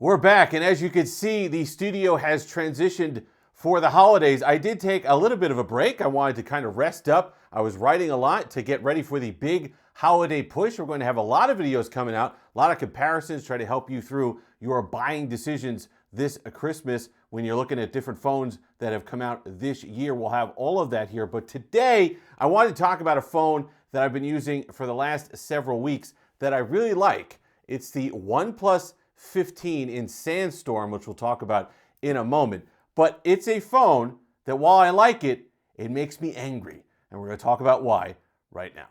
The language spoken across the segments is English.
We're back, and as you can see, the studio has transitioned for the holidays. I did take a little bit of a break. I wanted to kind of rest up. I was writing a lot to get ready for the big holiday push. We're going to have a lot of videos coming out, a lot of comparisons, try to help you through your buying decisions this Christmas when you're looking at different phones that have come out this year. We'll have all of that here, but today I wanted to talk about a phone that I've been using for the last several weeks that I really like. It's the OnePlus 15 in Sandstorm, which we'll talk about in a moment. But it's a phone that while I like it, it makes me angry. And we're going to talk about why right now.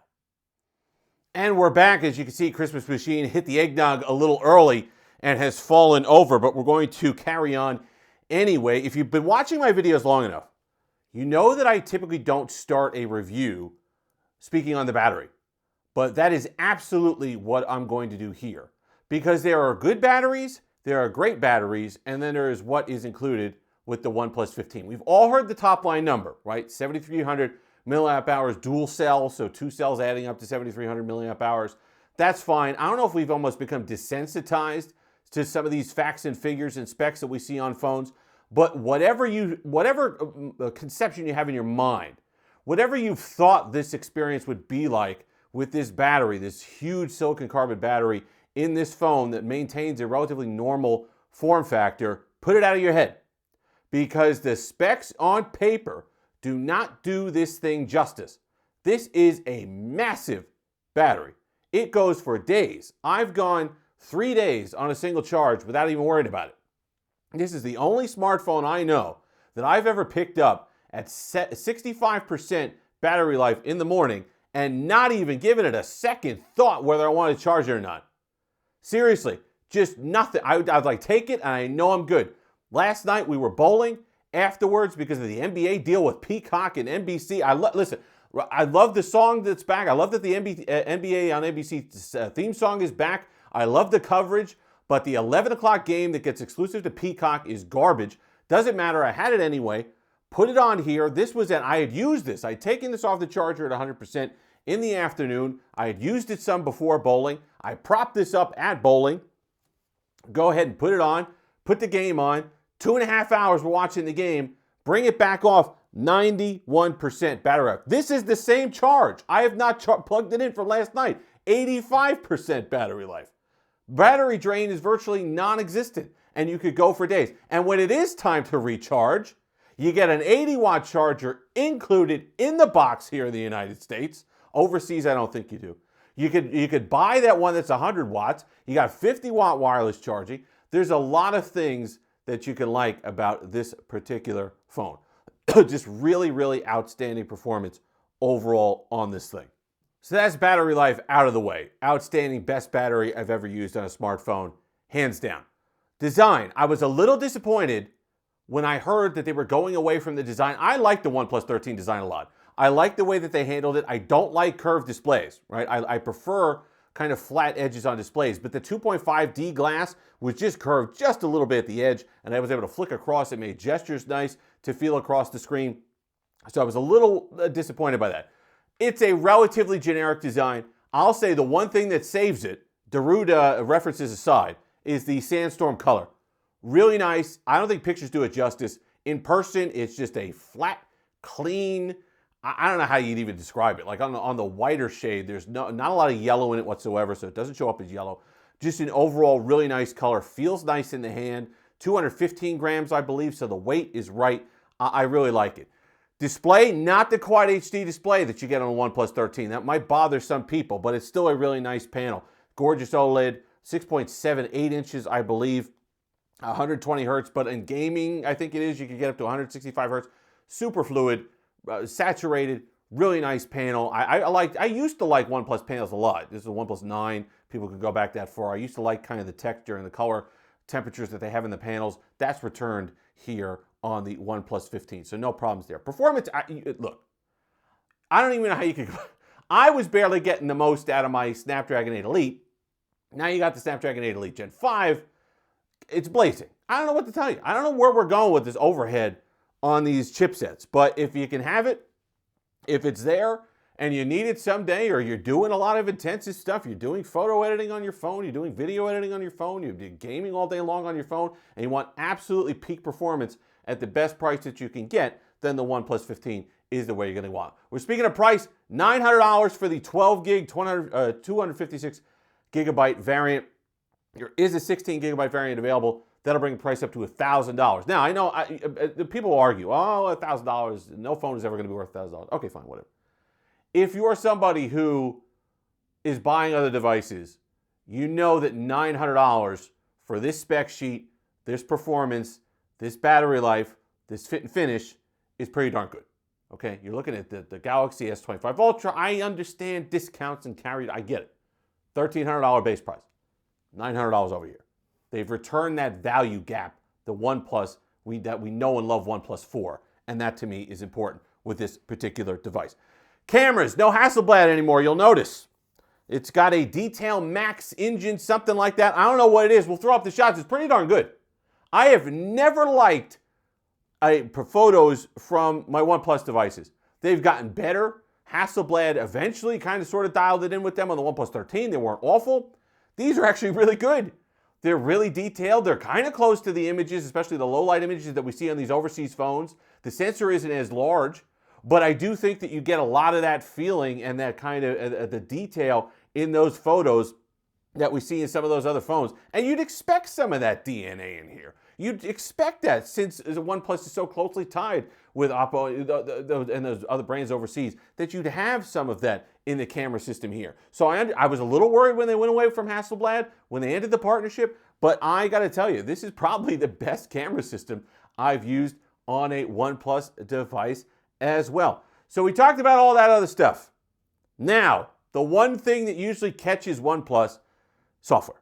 And we're back. As you can see, Christmas Machine hit the eggnog a little early and has fallen over, but we're going to carry on anyway. If you've been watching my videos long enough, you know that I typically don't start a review speaking on the battery. But that is absolutely what I'm going to do here. Because there are good batteries, there are great batteries, and then there is what is included with the OnePlus 15. We've all heard the top line number, right? 7,300 milliamp hours dual cell, so two cells adding up to 7,300 milliamp hours. That's fine. I don't know if we've almost become desensitized to some of these facts and figures and specs that we see on phones, but whatever conception you have in your mind, whatever you've thought this experience would be like with this battery, this huge silicon carbon battery in this phone that maintains a relatively normal form factor, put it out of your head. Because the specs on paper do not do this thing justice. This is a massive battery. It goes for days. I've gone 3 days on a single charge without even worrying about it. This is the only smartphone I know that I've ever picked up at 65% battery life in the morning and not even given it a second thought whether I want to charge it or not. Seriously, just nothing. I'd like take it and I know I'm good. Last night we were bowling afterwards because of the NBA deal with Peacock and NBC. Listen, I love the song that's back. I love that the NBA on NBC theme song is back. I love the coverage, but the 11 o'clock game that gets exclusive to Peacock is garbage. Doesn't matter. I had it anyway. Put it on here. I had used this. I had taken this off the charger at 100% in the afternoon. I had used it some before bowling. I propped this up at bowling. Go ahead and put it on. Put the game on. 2.5 hours we're watching the game. Bring it back off. 91% battery life. This is the same charge. I have not plugged it in from last night. 85% battery life. Battery drain is virtually non-existent, and you could go for days. And when it is time to recharge, you get an 80-watt charger included in the box here in the United States. Overseas, I don't think you do. You could buy that one that's 100 watts. You got 50-watt wireless charging. There's a lot of things that you can like about this particular phone. Just really, really outstanding performance overall on this thing. So that's battery life out of the way. Outstanding, best battery I've ever used on a smartphone, hands down. Design, I was a little disappointed when I heard that they were going away from the design. I like the OnePlus 13 design a lot. I like the way that they handled it. I don't like curved displays, right? I prefer kind of flat edges on displays, but the 2.5D glass was just curved just a little bit at the edge, and I was able to flick across. It made gestures nice to feel across the screen. So I was a little disappointed by that. It's a relatively generic design. I'll say the one thing that saves it, Darude references aside, is the Sandstorm color. Really nice. I don't think pictures do it justice. In person, it's just a flat, clean, I don't know how you'd even describe it. Like on the whiter shade, there's not a lot of yellow in it whatsoever, so it doesn't show up as yellow. Just an overall really nice color. Feels nice in the hand. 215 grams, I believe, so the weight is right. I really like it. Display, not the Quad HD display that you get on a OnePlus 13. That might bother some people, but it's still a really nice panel. Gorgeous OLED, 6.78 inches, I believe. 120 hertz, but in gaming, I think it is, you can get up to 165 hertz. Super fluid, saturated, really nice panel. I used to like OnePlus panels a lot. This is a OnePlus 9. People could go back that far. I used to like kind of the texture and the color temperatures that they have in the panels. That's returned here on the OnePlus 15, so no problems there. Performance, look, I don't even know how you could. I was barely getting the most out of my Snapdragon 8 Elite. Now you got the Snapdragon 8 Elite Gen 5. It's blazing. I don't know what to tell you. I don't know where we're going with this overhead on these chipsets, but if you can have it, if it's there, and you need it someday, or you're doing a lot of intensive stuff, you're doing photo editing on your phone, you're doing video editing on your phone, you're gaming all day long on your phone, and you want absolutely peak performance at the best price that you can get, then the OnePlus 15 is the way you're going to want. We're speaking of price, $900 for the 12 gig, 256 gigabyte variant. There is a 16 gigabyte variant available. That'll bring the price up to $1,000. Now, I know people argue, oh, $1,000, no phone is ever going to be worth $1,000. Okay, fine, whatever. If you're somebody who is buying other devices, you know that $900 for this spec sheet, this performance, this battery life, this fit and finish is pretty darn good. Okay, you're looking at the Galaxy S25 Ultra. I understand discounts and carried, I get it. $1,300 base price, $900 over here. They've returned that value gap, the OnePlus that we know and love OnePlus for, and that to me is important with this particular device. Cameras, no Hasselblad anymore, you'll notice. It's got a Detail Max engine, something like that. I don't know what it is. We'll throw up the shots. It's pretty darn good. I have never liked photos from my OnePlus devices. They've gotten better. Hasselblad eventually kind of sort of dialed it in with them on the OnePlus 13. They weren't awful. These are actually really good. They're really detailed. They're kind of close to the images, especially the low light images that we see on these overseas phones. The sensor isn't as large, but I do think that you get a lot of that feeling and that kind of the detail in those photos that we see in some of those other phones. And you'd expect some of that DNA in here. You'd expect that since OnePlus is so closely tied with Oppo and those other brands overseas, that you'd have some of that in the camera system here. So I was a little worried when they went away from Hasselblad, when they ended the partnership, but I got to tell you, this is probably the best camera system I've used on a OnePlus device as well. So we talked about all that other stuff. Now, the one thing that usually catches OnePlus, software.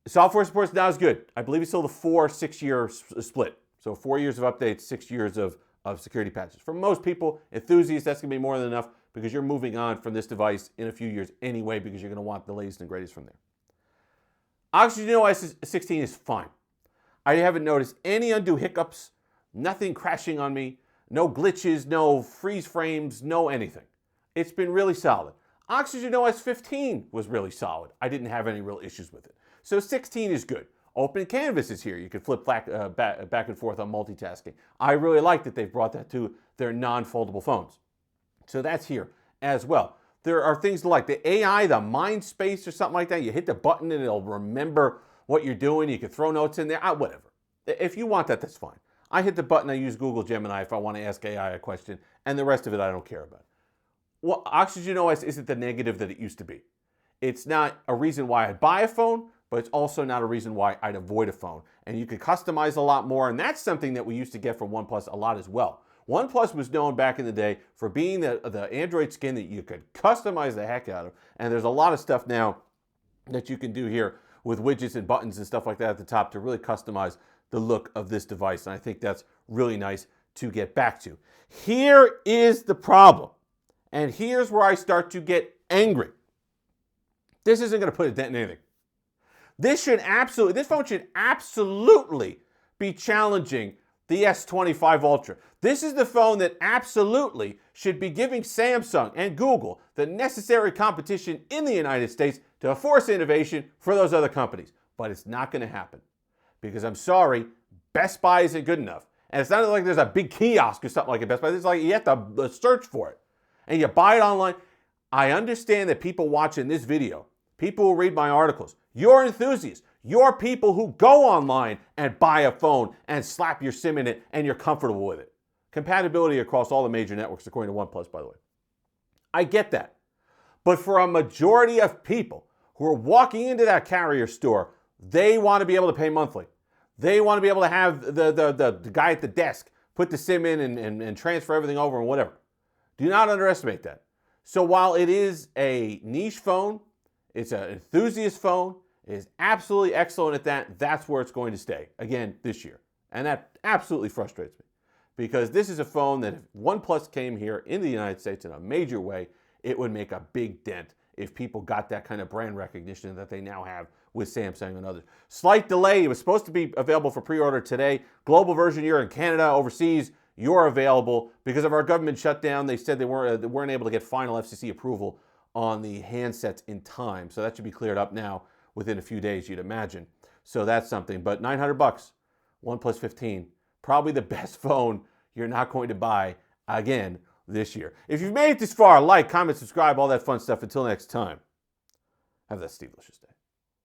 Software support now is good. I believe it's still the 4-6 year split. So 4 years of updates, 6 years of security patches. For most people, enthusiasts, that's going to be more than enough because you're moving on from this device in a few years anyway because you're going to want the latest and greatest from there. Oxygen OS 16 is fine. I haven't noticed any undue hiccups, nothing crashing on me, no glitches, no freeze frames, no anything. It's been really solid. Oxygen OS 15 was really solid. I didn't have any real issues with it. So 16 is good. Open Canvas is here. You can flip back and forth on multitasking. I really like that they've brought that to their non-foldable phones. So that's here as well. There are things like the AI, the mind space or something like that. You hit the button and it'll remember what you're doing. You can throw notes in there, whatever. If you want that, that's fine. I hit the button, I use Google Gemini if I want to ask AI a question, and the rest of it I don't care about. Well, Oxygen OS isn't the negative that it used to be. It's not a reason why I'd buy a phone, but it's also not a reason why I'd avoid a phone. And you can customize a lot more, and that's something that we used to get from OnePlus a lot as well. OnePlus was known back in the day for being the Android skin that you could customize the heck out of, and there's a lot of stuff now that you can do here with widgets and buttons and stuff like that at the top to really customize the look of this device, and I think that's really nice to get back to. Here is the problem, and here's where I start to get angry. This isn't going to put a dent in anything. This phone should absolutely be challenging the S25 Ultra. This is the phone that absolutely should be giving Samsung and Google the necessary competition in the United States to force innovation for those other companies. But it's not going to happen because I'm sorry, Best Buy isn't good enough. And it's not like there's a big kiosk or something like a Best Buy. It's like you have to search for it and you buy it online. I understand that people watching this video, people who read my articles, you're enthusiasts. You're people who go online and buy a phone and slap your SIM in it and you're comfortable with it. Compatibility across all the major networks, according to OnePlus, by the way. I get that. But for a majority of people who are walking into that carrier store, they want to be able to pay monthly. They want to be able to have the guy at the desk put the SIM in and transfer everything over and whatever. Do not underestimate that. So while it is a niche phone, it's an enthusiast phone, it is absolutely excellent at that. That's where it's going to stay, again, this year. And that absolutely frustrates me because this is a phone that if OnePlus came here in the United States in a major way, it would make a big dent if people got that kind of brand recognition that they now have with Samsung and others. Slight delay. It was supposed to be available for pre-order today. Global version here in Canada, overseas, you're available. Because of our government shutdown, they said they weren't able to get final FCC approval on the handsets in time. So that should be cleared up now within a few days, you'd imagine. So that's something. But $900, OnePlus 15, probably the best phone you're not going to buy again this year. If you've made it this far, like, comment, subscribe, all that fun stuff. Until next time, have that Steve-licious day.